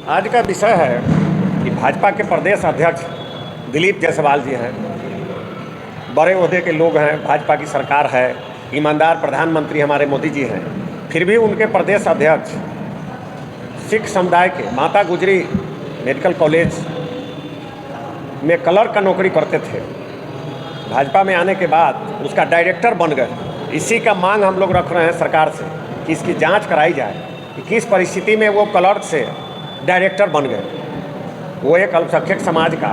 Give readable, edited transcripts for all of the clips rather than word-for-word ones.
आज का विषय है कि भाजपा के प्रदेश अध्यक्ष दिलीप जायसवाल जी हैं, बड़े ओहदे के लोग हैं, भाजपा की सरकार है, ईमानदार प्रधानमंत्री हमारे मोदी जी हैं, फिर भी उनके प्रदेश अध्यक्ष सिख समुदाय के माता गुजरी मेडिकल कॉलेज में क्लर्क का नौकरी करते थे। भाजपा में आने के बाद उसका डायरेक्टर बन गए। इसी का मांग हम लोग रख रहे हैं सरकार से कि इसकी जांच कराई जाए कि किस परिस्थिति में वो क्लर्क से डायरेक्टर बन गए। वो एक अल्पसंख्यक समाज का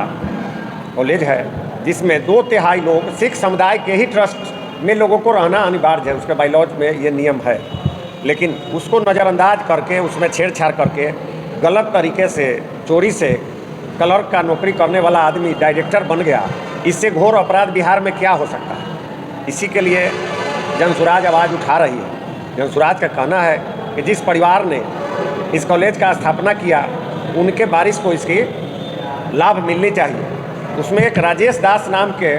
कॉलेज है जिसमें 2/3 लोग सिख समुदाय के ही ट्रस्ट में लोगों को रहना अनिवार्य है, उसके बायलॉज में ये नियम है। लेकिन उसको नज़रअंदाज करके, उसमें छेड़छाड़ करके, गलत तरीके से, चोरी से क्लर्क का नौकरी करने वाला आदमी डायरेक्टर बन गया। इससे घोर अपराध बिहार में क्या हो सकता है? इसी के लिए जनसुराज आवाज़ उठा रही है। जनसुराज का कहना है कि जिस परिवार ने इस कॉलेज का स्थापना किया उनके वारिस को इसकी लाभ मिलनी चाहिए। उसमें एक राजेश दास नाम के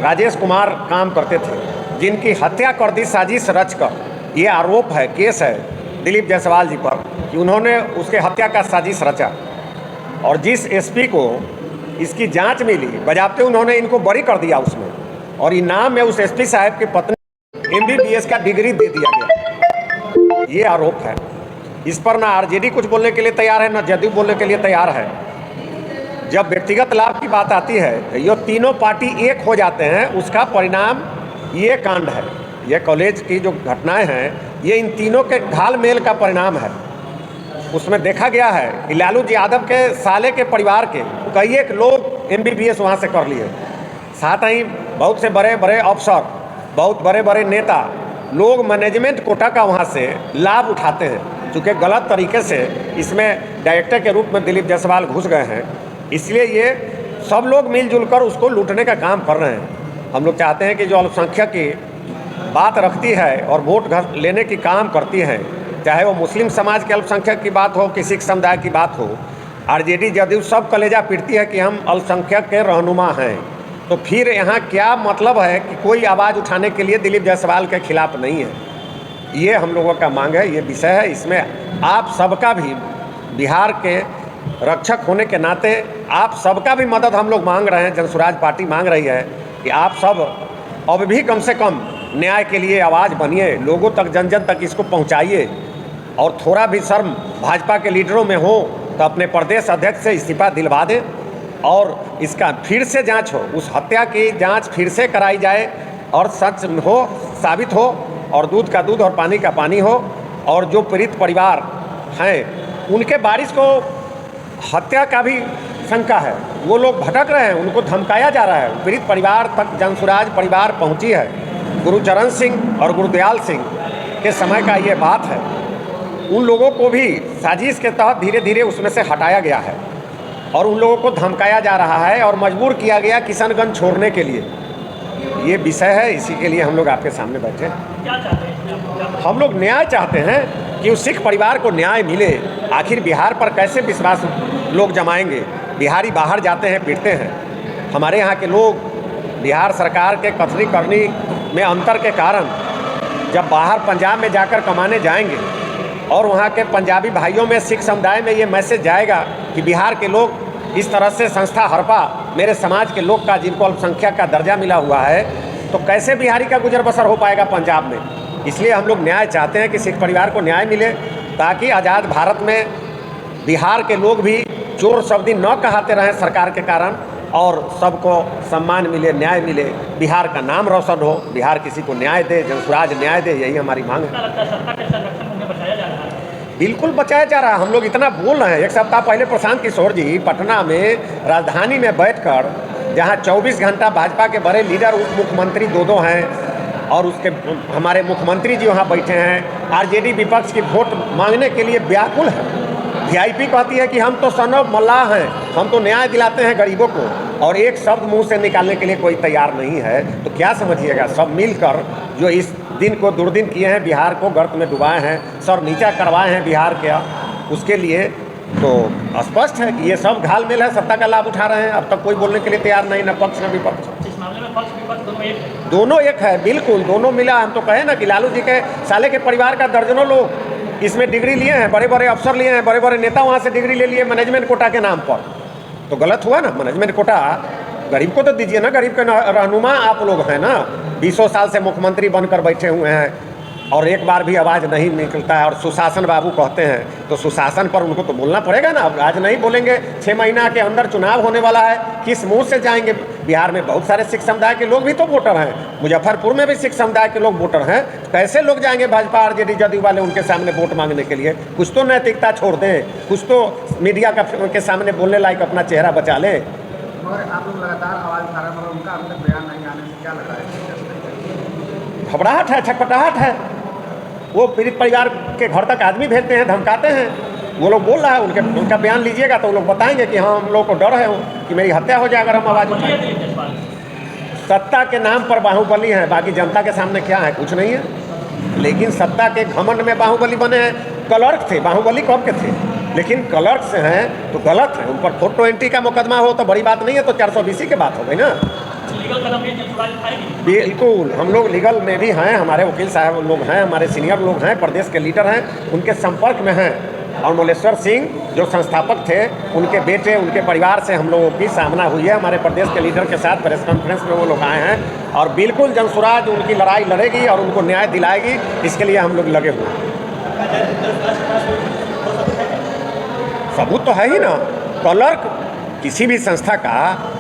राजेश कुमार काम करते थे, जिनकी हत्या कर दी साजिश रचकर। ये आरोप है, केस है दिलीप जायसवाल जी पर कि उन्होंने उसके हत्या का साजिश रचा। और जिस एसपी को इसकी जांच मिली, बजाते उन्होंने इनको बरी कर दिया उसमें, और इनाम में उस एसपी साहब की पत्नी MBBS का डिग्री दे दिया गया। ये आरोप है। इस पर ना आरजेडी कुछ बोलने के लिए तैयार है, ना जदयू बोलने के लिए तैयार है। जब व्यक्तिगत लाभ की बात आती है, ये तीनों पार्टी एक हो जाते हैं, उसका परिणाम ये कांड है। ये कॉलेज की जो घटनाएं हैं, ये इन तीनों के घालमेल का परिणाम है। उसमें देखा गया है कि लालू यादव के साले के परिवार के कई एक लोग MBBS वहाँ से कर लिए। साथ ही बहुत से बड़े बड़े अफसर, बहुत बड़े बड़े नेता लोग मैनेजमेंट कोटा का वहाँ से लाभ उठाते हैं। चूँकि गलत तरीके से इसमें डायरेक्टर के रूप में दिलीप जायसवाल घुस गए हैं, इसलिए ये सब लोग मिलजुल कर उसको लूटने का काम कर रहे हैं। हम लोग चाहते हैं कि जो अल्पसंख्यक की बात रखती है और वोट लेने की काम करती है, चाहे वो मुस्लिम समाज के अल्पसंख्यक की बात हो कि सिख समुदाय की बात हो, आरजेडी जदयू सब कलेजा पीटती है कि हम अल्पसंख्यक के रहनुमा हैं। तो फिर यहाँ क्या मतलब है कि कोई आवाज़ उठाने के लिए दिलीप जायसवाल के खिलाफ नहीं है? ये हम लोगों का मांग है, ये विषय है। इसमें आप सबका भी, बिहार के रक्षक होने के नाते आप सबका भी मदद हम लोग मांग रहे हैं। जनसुराज पार्टी मांग रही है कि आप सब अब भी कम से कम न्याय के लिए आवाज़ बनिए, लोगों तक, जन जन तक इसको पहुँचाइए। और थोड़ा भी शर्म भाजपा के लीडरों में हो तो अपने प्रदेश अध्यक्ष से इस्तीफा दिलवा दें और इसका फिर से जांच हो, उस हत्या की जांच फिर से कराई जाए और सच हो, साबित हो, और दूध का दूध और पानी का पानी हो। और जो पीड़ित परिवार हैं उनके वारिस को हत्या का भी शंका है, वो लोग भटक रहे हैं, उनको धमकाया जा रहा है। पीड़ित परिवार तक जनसुराज परिवार पहुंची है। गुरुचरण सिंह और गुरुदयाल सिंह के समय का ये बात है। उन लोगों को भी साजिश के तहत धीरे धीरे उसमें से हटाया गया है और उन लोगों को धमकाया जा रहा है और मजबूर किया गया किशनगंज छोड़ने के लिए। ये विषय है, इसी के लिए हम लोग आपके सामने बैठे हैं। हम लोग न्याय चाहते हैं कि उस सिख परिवार को न्याय मिले। आखिर बिहार पर कैसे विश्वास लोग जमाएंगे? बिहारी बाहर जाते हैं, पीटते हैं। हमारे यहाँ के लोग बिहार सरकार के कथनी करनी में अंतर के कारण जब बाहर पंजाब में जाकर कमाने जाएंगे और वहाँ के पंजाबी भाइयों में, सिख समुदाय में ये मैसेज जाएगा कि बिहार के लोग इस तरह से संस्था हड़पा मेरे समाज के लोग का, जिनको अल्पसंख्यक का दर्जा मिला हुआ है, तो कैसे बिहारी का गुजर बसर हो पाएगा पंजाब में? इसलिए हम लोग न्याय चाहते हैं कि सिख परिवार को न्याय मिले, ताकि आज़ाद भारत में बिहार के लोग भी चोर शब्दी न कहते रहें सरकार के कारण, और सबको सम्मान मिले, न्याय मिले, बिहार का नाम रोशन हो, बिहार किसी को न्याय दे, जनसुराज न्याय दे। यही हमारी मांग है। बिल्कुल बचाया जा रहा है। हम लोग इतना बोल रहे हैं। एक सप्ताह पहले प्रशांत किशोर जी पटना में राजधानी में बैठकर, जहां 24 घंटा भाजपा के बड़े लीडर, उप मुख्यमंत्री दो हैं, और उसके हमारे मुख्यमंत्री जी वहां बैठे हैं, आरजेडी विपक्ष की वोट मांगने के लिए व्याकुल है। VIP कहती है कि हम तो सनब मल्लाह हैं, हम तो न्याय दिलाते हैं गरीबों को, और एक शब्द मुंह से निकालने के लिए कोई तैयार नहीं है। तो क्या समझिएगा, सब मिलकर जो इस दिन को दुर्दिन किए हैं, बिहार को गर्त में डुबाए हैं, सर नीचा करवाए हैं बिहार के, उसके लिए तो स्पष्ट है कि ये सब घालमेल है, सत्ता का लाभ उठा रहे हैं। अब तक कोई बोलने के लिए तैयार नहीं, न पक्ष न विपक्ष। इस मामले में पक्ष विपक्ष दोनों एक है, बिल्कुल दोनों मिला। हम तो कहे ना कि लालू जी के साले के परिवार का दर्जनों लोग इसमें डिग्री लिए हैं, बड़े बड़े अफसर लिए हैं, बड़े बड़े नेता वहाँ से डिग्री ले लिए मैनेजमेंट कोटा के नाम पर, तो गलत हुआ ना। मैनेजमेंट कोटा गरीब को तो दीजिए ना, गरीब के रहनुमा आप लोग हैं ना, 20 साल से मुख्यमंत्री बनकर बैठे हुए हैं और एक बार भी आवाज़ नहीं निकलता है। और सुशासन बाबू कहते हैं तो सुशासन पर उनको तो बोलना पड़ेगा ना। अब आज नहीं बोलेंगे, 6 महीना के अंदर चुनाव होने वाला है, किस मुंह से जाएंगे। बिहार में बहुत सारे सिख समुदाय के लोग भी तो वोटर हैं, मुजफ्फरपुर में भी सिख समुदाय के लोग वोटर हैं, कैसे लोग जाएंगे भाजपा आरजेडी जदयू वाले उनके सामने वोट मांगने के लिए। कुछ तो नैतिकता छोड़ दें, कुछ तो मीडिया का उनके सामने बोलने लायक अपना चेहरा बचा लें। मगर आप लोग लगातार आवाज़ उठा रहे हैं, मगर उनका अभी तक बयान नहीं आने से क्या लग रहा है? घबराहट है, छटपटाहट है। वो पीड़ित परिवार के घर तक आदमी भेजते हैं, धमकाते हैं। वो लोग बोल रहा है, उनका बयान लीजिएगा तो वो लोग बताएंगे कि हाँ, हम लोग को डर है कि मेरी हत्या हो जाए अगर हम आवाज़ उठाएं। सत्ता के नाम पर बाहुबली हैं, बाकी जनता के सामने क्या है, कुछ नहीं है। लेकिन सत्ता के घमंड में बाहुबली बने हैं। क्लर्क थे, बाहुबली कब के थे, लेकिन क्लर्क से हैं तो गलत है। उन पर 420 का मुकदमा हो तो बड़ी बात नहीं है, तो 420 की बात हो गई ना। बिल्कुल, हम लोग लीगल में भी हैं, हमारे वकील साहब लोग हैं, हमारे सीनियर लोग हैं, प्रदेश के लीडर हैं, उनके संपर्क में हैं। और मलेश्वर सिंह जो संस्थापक थे, उनके बेटे, उनके परिवार से हम लोगों की सामना हुई है। हमारे प्रदेश के लीडर के साथ प्रेस कॉन्फ्रेंस में वो लोग आए हैं और बिल्कुल जनसुराज उनकी लड़ाई लड़ेगी और उनको न्याय दिलाएगी, इसके लिए हम लोग लगे हुए हैं। सबूत तो है ही ना। क्लर्क किसी भी संस्था का,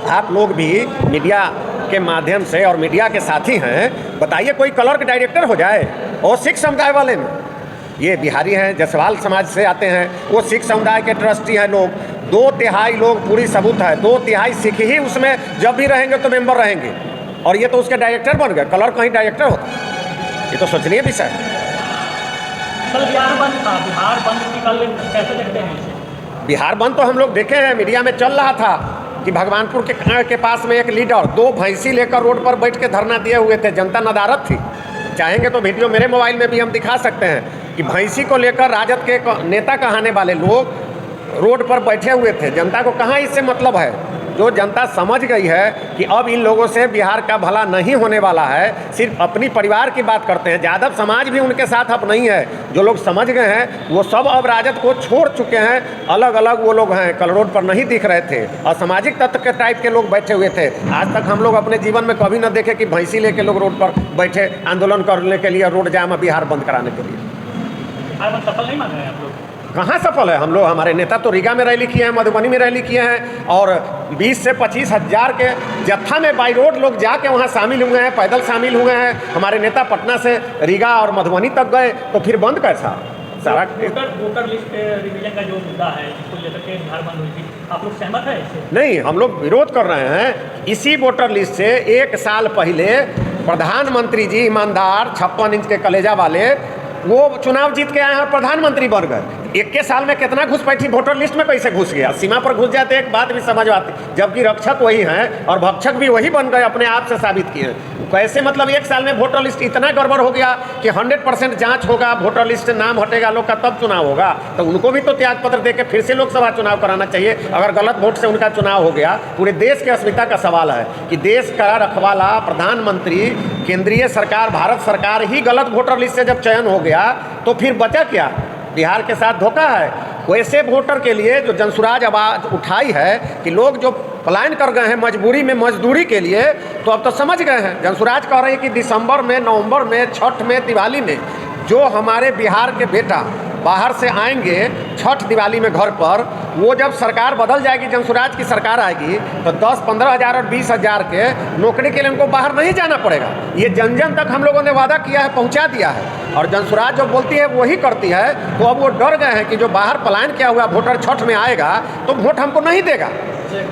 आप लोग भी मीडिया के माध्यम से और मीडिया के साथी हैं, बताइए कोई क्लर्क डायरेक्टर हो जाए। और सिख समुदाय वाले में ये बिहारी हैं, जसवाल समाज से आते हैं, वो सिख समुदाय के ट्रस्टी हैं लोग। 2/3 लोग, पूरी सबूत है, 2/3 सिख ही उसमें जब भी रहेंगे तो मेंबर रहेंगे। और ये तो उसके डायरेक्टर बन गए। क्लर्क कहीं डायरेक्टर होता, ये तो सोचनीय विषय है। कल बिहार बंद था, बिहार बंद की कल कैसे देखते हैं इसे? बिहार बंद तो हम लोग देखे हैं, मीडिया में चल रहा था कि भगवानपुर के पास में एक लीडर 2 भैंसी लेकर रोड पर बैठ के धरना दिए हुए थे। जनता नदारत थी। चाहेंगे तो वीडियो मेरे मोबाइल में भी हम दिखा सकते हैं कि भैंसी को लेकर राजद के नेता कहने वाले लोग रोड पर बैठे हुए थे। जनता को कहाँ इससे मतलब है। जो जनता समझ गई है कि अब इन लोगों से बिहार का भला नहीं होने वाला है, सिर्फ अपनी परिवार की बात करते हैं। यादव समाज भी उनके साथ अब नहीं है। जो लोग समझ गए हैं वो सब अब राजद को छोड़ चुके हैं। अलग अलग वो लोग हैं, कल रोड पर नहीं दिख रहे थे। असामाजिक तत्व के टाइप के लोग बैठे हुए थे। आज तक हम लोग अपने जीवन में कभी न देखे कि भैंसी लेके लोग रोड पर बैठे आंदोलन करने के लिए, रोड जाम बिहार बंद कराने के लिए। सफल नहीं मान रहे हैं आप लोग? कहाँ सफल है। हम लोग, हमारे नेता तो रीगा में रैली किए हैं, मधुबनी में रैली किए हैं और 20 से 25 हज़ार के जत्था में बाई रोड लोग जाके वहाँ शामिल हुए हैं, पैदल शामिल हुए हैं। हमारे नेता पटना से रीगा और मधुबनी तक गए, तो फिर बंद कैसा सारा। वोटर लिस्ट रिवीजन का जो मुद्दा है, जिसको लेकर के बिहार बंद हुई थी, आप लोग सहमत है इससे? नहीं, हम लोग विरोध कर रहे हैं। इसी वोटर लिस्ट से 1 साल पहले प्रधानमंत्री जी ईमानदार 56 इंच के कलेजा वाले, वो चुनाव जीत के आए हैं और प्रधानमंत्री बन गए। 21 साल में कितना घुसपैठी वोटर लिस्ट में कैसे घुस गया। सीमा पर घुस जाते एक बात भी समझ आती, जबकि रक्षक वही हैं और भक्षक भी वही बन गए, अपने आप से साबित किए। कैसे मतलब 1 साल में वोटर लिस्ट इतना गड़बड़ हो गया कि 100% जांच होगा, वोटर लिस्ट से नाम हटेगा लोग का, तब चुनाव होगा। तो उनको भी तो त्याग पत्र देके फिर से लोकसभा चुनाव कराना चाहिए। अगर गलत वोट से उनका चुनाव हो गया, पूरे देश की अस्मिता का सवाल है कि देश का रखवाला प्रधानमंत्री, केंद्रीय सरकार, भारत सरकार ही गलत वोटर लिस्ट से जब चयन हो गया तो फिर बचा क्या। बिहार के साथ धोखा है। वैसे वोटर के लिए जो जनसुराज आवाज़ उठाई है कि लोग जो पलायन कर गए हैं मजबूरी में, मजदूरी के लिए, तो अब तो समझ गए हैं। जनसुराज कह रहे हैं कि दिसंबर में, नवंबर में, छठ में, दिवाली में जो हमारे बिहार के बेटा बाहर से आएंगे छठ दिवाली में घर पर, वो जब सरकार बदल जाएगी, जनसुराज की सरकार आएगी, तो 10-15 हज़ार और 20 हज़ार के नौकरी के लिए उनको बाहर नहीं जाना पड़ेगा। ये जन जन तक हम लोगों ने वादा किया है, पहुंचा दिया है। और जनसुराज जो बोलती है वही करती है। तो अब वो डर गए हैं कि जो बाहर पलायन किया हुआ वोटर छठ में आएगा तो वोट हमको नहीं देगा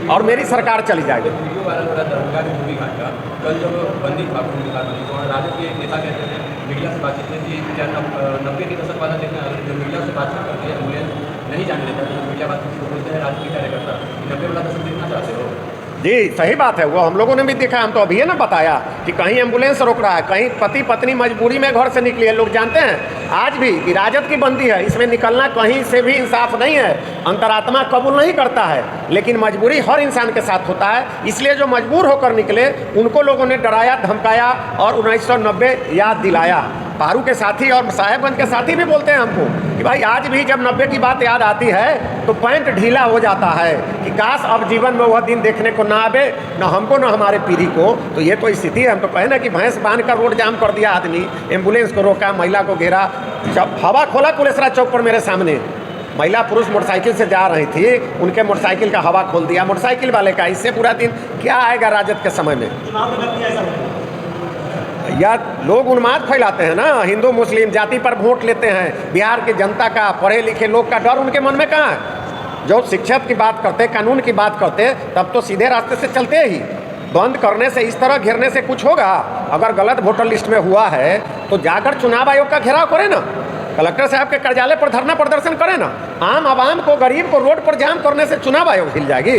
और मेरी सरकार चली जाएगी। कल जब बंदी था राजद के नेता कहते हैं मीडिया से बातचीत में कि 90 के दशक वाला देखना, जो मीडिया से बातचीत करती है एम्बुलेंस नहीं जाने देता, तो मीडिया बात बोलते हैं राजद के कार्यकर्ता 90 वाला दशक देखना चाहते हो। जी सही बात है, वो हम लोगों ने भी देखा। हम तो अभी ना बताया कि कहीं एम्बुलेंस रोक रहा है, कहीं पति पत्नी मजबूरी में घर से निकली है। लोग जानते हैं आज भी कि राजद की बंदी है, इसमें निकलना कहीं से भी इंसाफ नहीं है। अंतरात्मा कबूल नहीं करता है, लेकिन मजबूरी हर इंसान के साथ होता है। इसलिए जो मजबूर होकर निकले उनको लोगों ने डराया, धमकाया और 1990 याद दिलाया। पारू के साथी और साहेबगंज के साथी भी बोलते हैं हमको कि भाई आज भी जब 90 की बात याद आती है तो पैंट ढीला हो जाता है कि काश अब जीवन में वह दिन देखने को ना आवे, ना हमको ना हमारे पीढ़ी को। तो ये तो स्थिति है। हम तो कहें ना कि भैंस बांध कर रोड जाम कर दिया आदमी, एम्बुलेंस को रोका, महिला को घेरा, जब हवा खोला कुलेसरा चौक पर मेरे सामने महिला पुरुष मोटरसाइकिल से जा रही थी, उनके मोटरसाइकिल का हवा खोल दिया मोटरसाइकिल वाले का। इससे पूरा दिन क्या आएगा राजद के समय में? या लोग उन्माद फैलाते हैं ना, हिंदू मुस्लिम जाति पर वोट लेते हैं। बिहार की जनता का, पढ़े लिखे लोग का डर उनके मन में कहाँ है? जो शिक्षक की बात करते, कानून की बात करते, तब तो सीधे रास्ते से चलते ही। बंद करने से, इस तरह घेरने से कुछ होगा? अगर गलत वोटर लिस्ट में हुआ है तो जाकर चुनाव आयोग का घेराव करें ना, कलेक्टर साहब के कार्यालय पर धरना प्रदर्शन करें ना। आम आवाम को, गरीब को रोड पर जाम करने से चुनाव आयोग हिल जाएगी?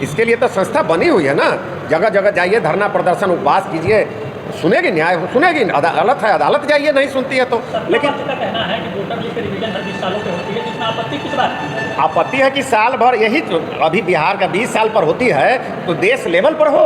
इसके लिए तो संस्था बनी हुई है ना। जगह जगह जाइए, धरना प्रदर्शन, उपवास कीजिए, सुनेगी न्याय, सुनेगी। अदालत है, अदालत जाइए, नहीं सुनती है तो। लेकिन का कहना है कि वोटर लिस्ट रिवीजन हर 20 सालों पे होती है, इसमें आपत्ति किस बात की है? आपत्ति है कि साल भर, यही तो अभी बिहार का 20 साल पर होती है तो देश लेवल पर हो।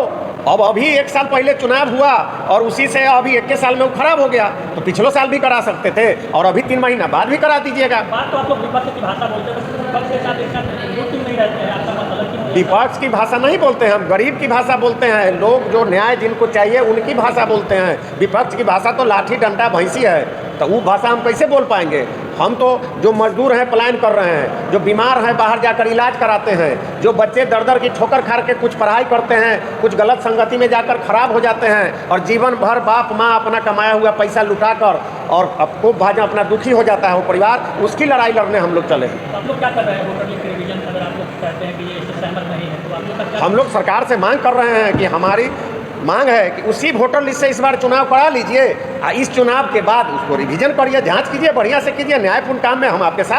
अब अभी 1 साल पहले चुनाव हुआ और उसी से अभी 21 साल में वो खराब हो गया, तो पिछले साल भी करा सकते थे और अभी 3 महीना बाद भी करा दीजिएगा। बात तो आप लोग विपक्ष की भाषा बोलते हैं, बस विपक्ष के साथ एक साथ जुड़ क्यों नहीं रहते हैं? आपका मतलब क्यों? विपक्ष की भाषा नहीं बोलते हैं हम, गरीब की भाषा बोलते हैं। लोग जो न्याय जिनको चाहिए उनकी भाषा बोलते हैं। विपक्ष की भाषा तो लाठी डंडा भैंसी है, तो वो भाषा हम कैसे बोल पाएंगे? हम तो जो मजदूर हैं पलायन कर रहे हैं, जो बीमार हैं बाहर जाकर इलाज कराते हैं, जो बच्चे दर दर की ठोकर खा के कुछ पढ़ाई करते हैं, कुछ गलत संगति में जाकर खराब हो जाते हैं और जीवन भर बाप माँ अपना कमाया हुआ पैसा लुटाकर और आपको भाजपा अपना दुखी हो जाता है वो परिवार, उसकी लड़ाई लड़ने हम लोग चले हैं। तो आप लोग क्या कर रहे हैं वोटर लिस्ट रिवीजन? अगर आप लोग कहते हैं कि ये इससे सहमत नहीं है तो आप लोग का हम लोग सरकार से मांग कर रहे हैं कि हमारी मांग है कि उसी वोटर लिस्ट से इस बार चुनाव करा लीजिए। इस चुनाव के बाद उसको रिवीजन करिए, जांच कीजिए, बढ़िया से कीजिए, न्यायपूर्ण काम में हम आपके साथ